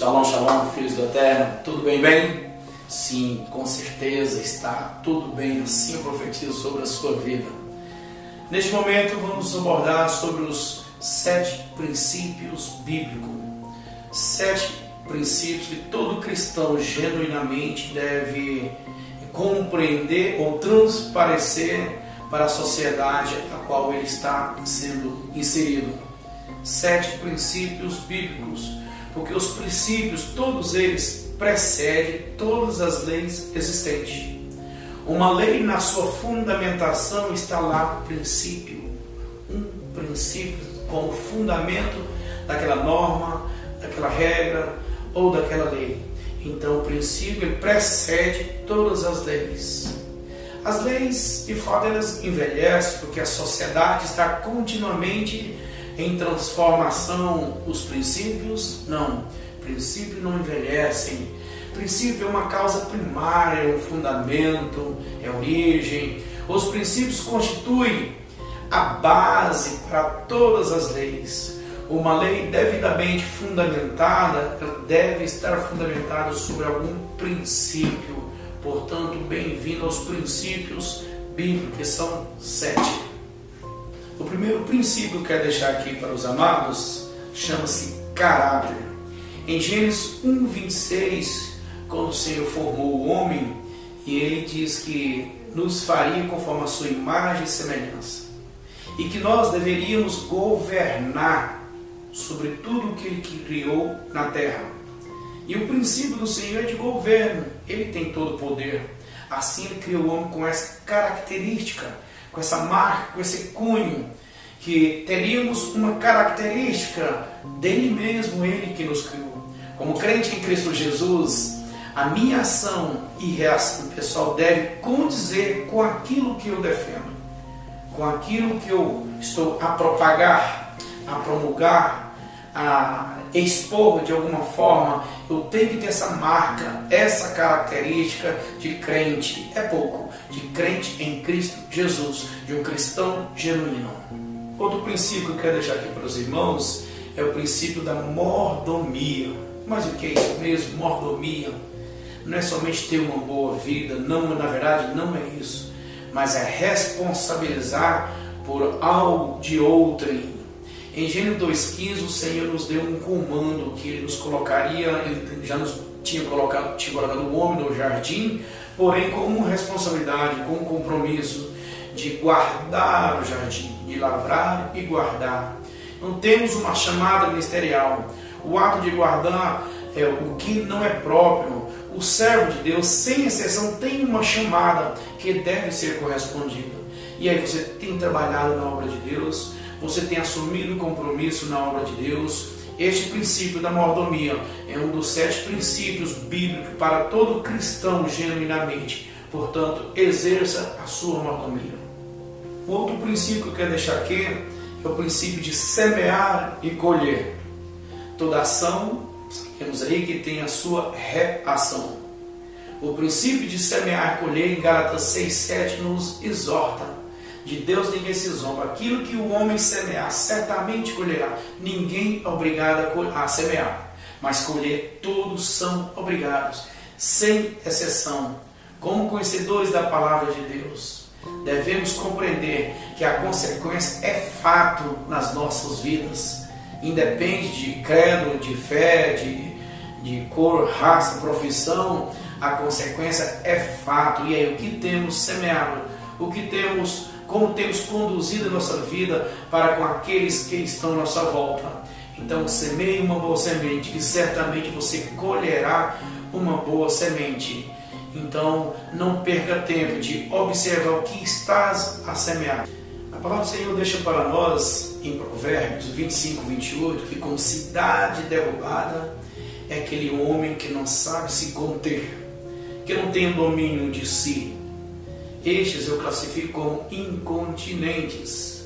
Shalom, shalom, filhos do Eterno, tudo bem? Sim, com certeza está tudo bem, assim eu profetizo sobre a sua vida. Neste momento vamos abordar sobre os 7 princípios bíblicos. 7 princípios que todo cristão genuinamente deve compreender ou transparecer para a sociedade a qual ele está sendo inserido. 7 princípios bíblicos, porque os princípios, todos eles, precedem todas as leis existentes. Uma lei, na sua fundamentação, está lá, princípio. Um princípio como fundamento daquela norma, daquela regra ou daquela lei. Então, o princípio ele precede todas as leis. As leis, de fato, elas envelhecem, porque a sociedade está continuamente em transformação. Os princípios, não. Princípios não envelhecem. Princípio é uma causa primária, é um fundamento, é a origem. Os princípios constituem a base para todas as leis. Uma lei devidamente fundamentada, ela deve estar fundamentada sobre algum princípio. Portanto, bem-vindo aos princípios bíblicos, que são 7. O primeiro princípio que eu quero deixar aqui para os amados chama-se caráter. Em Gênesis 1:26, quando o Senhor formou o homem, e ele diz que nos faria conforme a sua imagem e semelhança, e que nós deveríamos governar sobre tudo o que ele criou na terra. E o princípio do Senhor é de governo. Ele tem todo o poder. Assim ele criou o homem com essa característica, com essa marca, com esse cunho, que teríamos uma característica dele mesmo, ele que nos criou. Como crente em Cristo Jesus, a minha ação e reação pessoal deve condizer com aquilo que eu defendo, com aquilo que eu estou a propagar, a promulgar, a expor de alguma forma. Eu tenho que ter essa marca, essa característica de crente. É pouco, de crente em Cristo Jesus, de um cristão genuíno. Outro princípio que eu quero deixar aqui para os irmãos é o princípio da mordomia. Mas o que é isso mesmo? Mordomia não é somente ter uma boa vida, não, na verdade não é isso, mas é responsabilizar por algo de outrem. Em Gênesis 2:15, o Senhor nos deu um comando que Ele nos colocaria, Ele já nos tinha colocado o homem no jardim, porém com uma responsabilidade, com um compromisso de guardar o jardim, de lavrar e guardar. Não temos uma chamada ministerial. O ato de guardar é o que não é próprio. O servo de Deus, sem exceção, tem uma chamada que deve ser correspondida. E aí você tem trabalhado na obra de Deus, você tem assumido o compromisso na obra de Deus. Este princípio da mordomia é um dos 7 princípios bíblicos para todo cristão genuinamente. Portanto, exerça a sua mordomia. Outro princípio que eu quero deixar aqui é o princípio de semear e colher. Toda ação, sabemos aí que tem a sua reação. O princípio de semear e colher em Gálatas 6:7 nos exorta. De Deus ninguém se zomba. Aquilo que o homem semear, certamente colherá. Ninguém é obrigado a semear, mas colher todos são obrigados, sem exceção. Como conhecedores da palavra de Deus, devemos compreender que a consequência é fato nas nossas vidas. Independe de credo, de fé, de cor, raça, profissão, a consequência é fato. E aí, o que temos semeado? Como temos conduzido a nossa vida para com aqueles que estão à nossa volta? Então, semeie uma boa semente, que certamente você colherá uma boa semente. Então, não perca tempo de observar o que estás a semear. A palavra do Senhor deixa para nós, em Provérbios 25:28, que como cidade derrubada é aquele homem que não sabe se conter, que não tem o domínio de si. Estes eu classifico como incontinentes,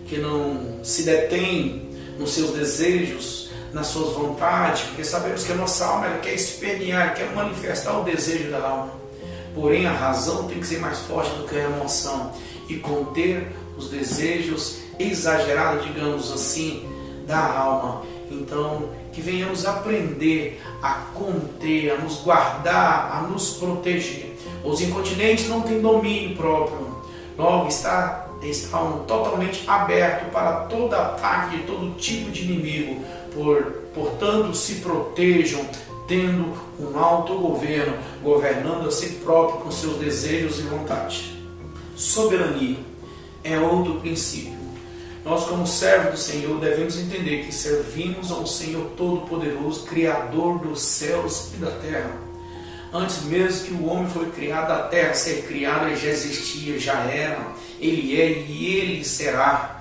que não se detêm nos seus desejos, nas suas vontades, porque sabemos que a nossa alma ela quer espernear, quer manifestar o desejo da alma. Porém, a razão tem que ser mais forte do que a emoção e conter os desejos exagerados, digamos assim, da alma. Então, que venhamos aprender a conter, a nos guardar, a nos proteger. Os incontinentes não têm domínio próprio, logo estão totalmente abertos para todo ataque de todo tipo de inimigo. Portanto, se protejam, tendo um autogoverno, governando a si próprio com seus desejos e vontade. Soberania é outro princípio. Nós, como servos do Senhor, devemos entender que servimos ao Senhor Todo-Poderoso, Criador dos céus e da terra. Antes mesmo que o homem foi criado, a terra ser criada, ele já existia, já era, ele é e ele será.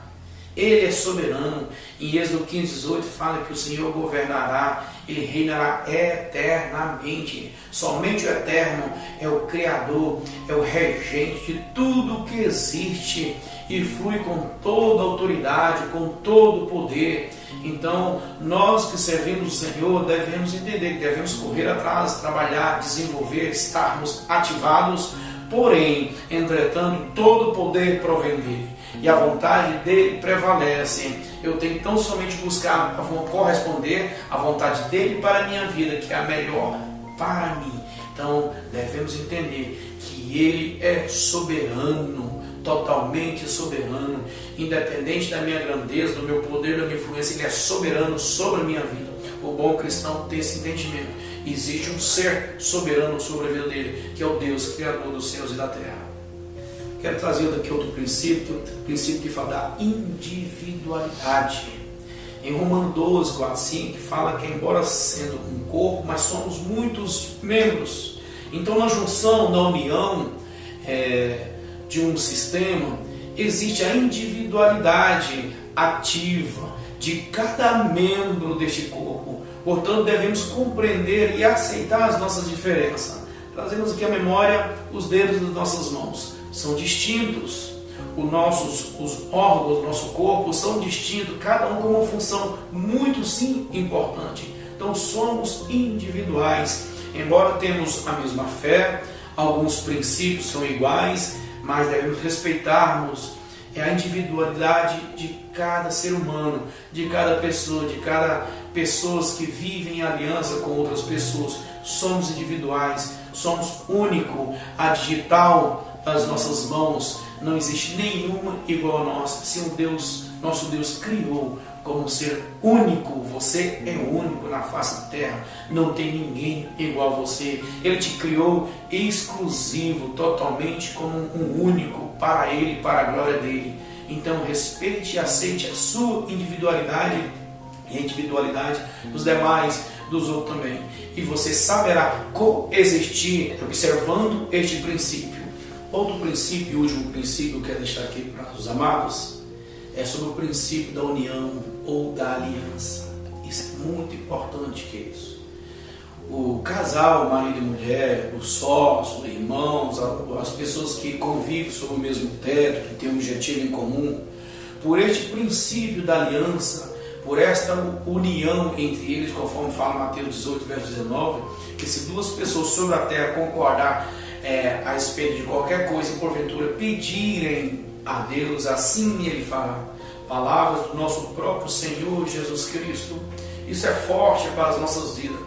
Ele é soberano. Em Êxodo 15:18 fala que o Senhor governará, ele reinará eternamente. Somente o Eterno é o Criador, é o regente de tudo que existe e flui com toda autoridade, com todo poder. Então, nós que servimos o Senhor devemos entender que devemos correr atrás, trabalhar, desenvolver, estarmos ativados, porém, entretanto, todo o poder provém dele e a vontade dele prevalece. Eu tenho tão somente buscar corresponder à vontade dele para a minha vida, que é a melhor para mim. Então, devemos entender que ele é soberano, totalmente soberano, independente da minha grandeza, do meu poder, da minha influência, ele é soberano sobre a minha vida. O bom cristão tem esse entendimento. Existe um ser soberano sobre a vida dele, que é o Deus, Criador dos céus e da terra. Quero trazer aqui outro princípio que fala da individualidade. Em Romanos 12, 4, 5, fala que embora sendo um corpo, mas somos muitos membros. Então, na junção, na união de um sistema, existe a individualidade ativa de cada membro deste corpo. Portanto, devemos compreender e aceitar as nossas diferenças. Trazemos aqui à memória os dedos das nossas mãos. São distintos. Os órgãos do nosso corpo são distintos, cada um com uma função muito sim importante. Então somos individuais. Embora temos a mesma fé, alguns princípios são iguais, mas devemos respeitarmos a individualidade de cada ser humano, de cada pessoa, de cada pessoas que vivem em aliança com outras pessoas. Somos individuais, somos únicos. A digital das nossas mãos não existe nenhuma igual a nossa. Se nosso Deus criou como um ser único, você é único na face da terra, não tem ninguém igual a você. Ele te criou exclusivo, totalmente como um único para Ele, para a glória dele. Então respeite e aceite a sua individualidade e a individualidade dos demais, dos outros também, e você saberá coexistir observando este princípio. Outro princípio, e último princípio que eu quero deixar aqui para os amados, é sobre o princípio da união ou da aliança. Isso é muito importante, queridos. O casal, marido e mulher, os sócios, irmãos, as pessoas que convivem sob o mesmo teto, que têm um objetivo em comum, por este princípio da aliança, por esta união entre eles, conforme fala Mateus 18, verso 19, que se duas pessoas sobre a terra concordar a respeito de qualquer coisa e porventura pedirem a Deus, assim ele fará. Palavras do nosso próprio Senhor Jesus Cristo. Isso é forte para as nossas vidas.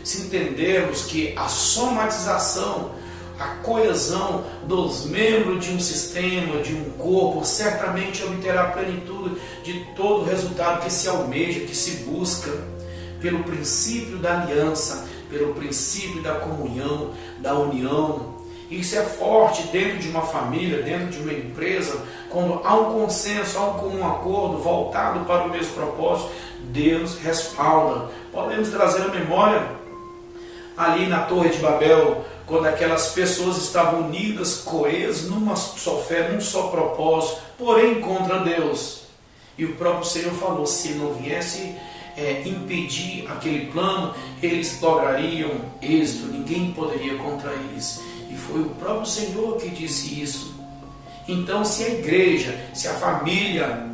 Se entendermos que a somatização, a coesão dos membros de um sistema, de um corpo, certamente obterá plenitude de todo o resultado que se almeja, que se busca, pelo princípio da aliança, pelo princípio da comunhão, da união. Isso é forte dentro de uma família, dentro de uma empresa, quando há um consenso, há um comum acordo voltado para o mesmo propósito, Deus respalda. Podemos trazer a memória ali na Torre de Babel, quando aquelas pessoas estavam unidas, coesas, numa só fé, num só propósito, porém contra Deus. E o próprio Senhor falou, se não viesse impedir aquele plano, eles lograriam êxito, ninguém poderia contra eles. E foi o próprio Senhor que disse isso. Então, se a igreja, se a família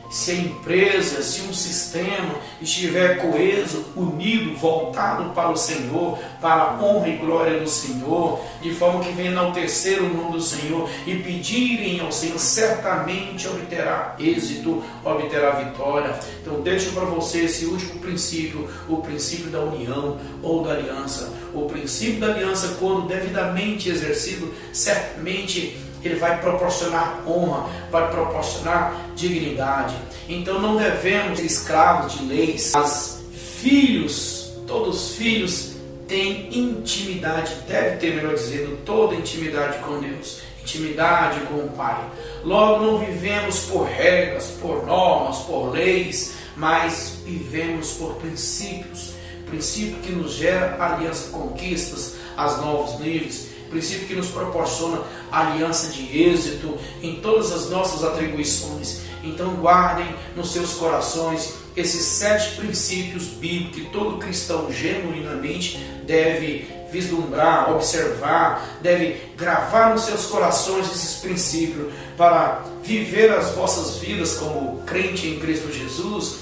se a empresa, se um sistema estiver coeso, unido, voltado para o Senhor, para a honra e glória do Senhor, de forma que venha enaltecer o nome do Senhor e pedirem ao Senhor, certamente obterá êxito, obterá vitória. Então deixo para você esse último princípio, o princípio da união ou da aliança. O princípio da aliança, quando devidamente exercido, certamente ele vai proporcionar honra, vai proporcionar dignidade. Então não devemos ser escravos de leis. Mas filhos, todos os filhos têm intimidade, deve ter, melhor dizendo, toda intimidade com Deus, intimidade com o Pai. Logo, não vivemos por regras, por normas, por leis, mas vivemos por princípios. Princípio que nos gera aliança, conquistas, as novos níveis. Princípio que nos proporciona aliança de êxito em todas as nossas atribuições. Então guardem nos seus corações esses 7 princípios bíblicos que todo cristão genuinamente deve vislumbrar, observar, deve gravar nos seus corações esses princípios para viver as vossas vidas como crente em Cristo Jesus,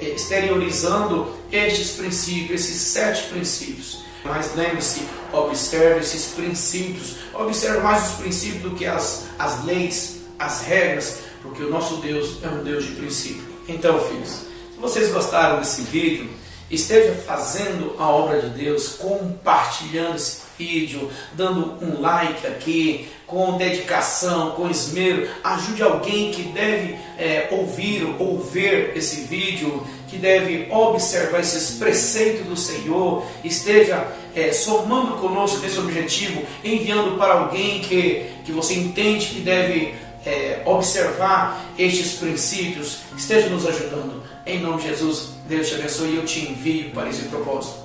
exteriorizando estes princípios, esses 7 princípios. Mas lembre-se, observe esses princípios, observe mais os princípios do que as leis, as regras, porque o nosso Deus é um Deus de princípio. Então, filhos, se vocês gostaram desse vídeo, esteja fazendo a obra de Deus, compartilhando esse vídeo, dando um like aqui, com dedicação, com esmero. Ajude alguém que deve ouvir ou ver esse vídeo, que deve observar esses preceitos do Senhor. Esteja somando conosco nesse objetivo, enviando para alguém que você entende que deve observar estes princípios. Esteja nos ajudando. Em nome de Jesus, Deus te abençoe e eu te envio para esse propósito.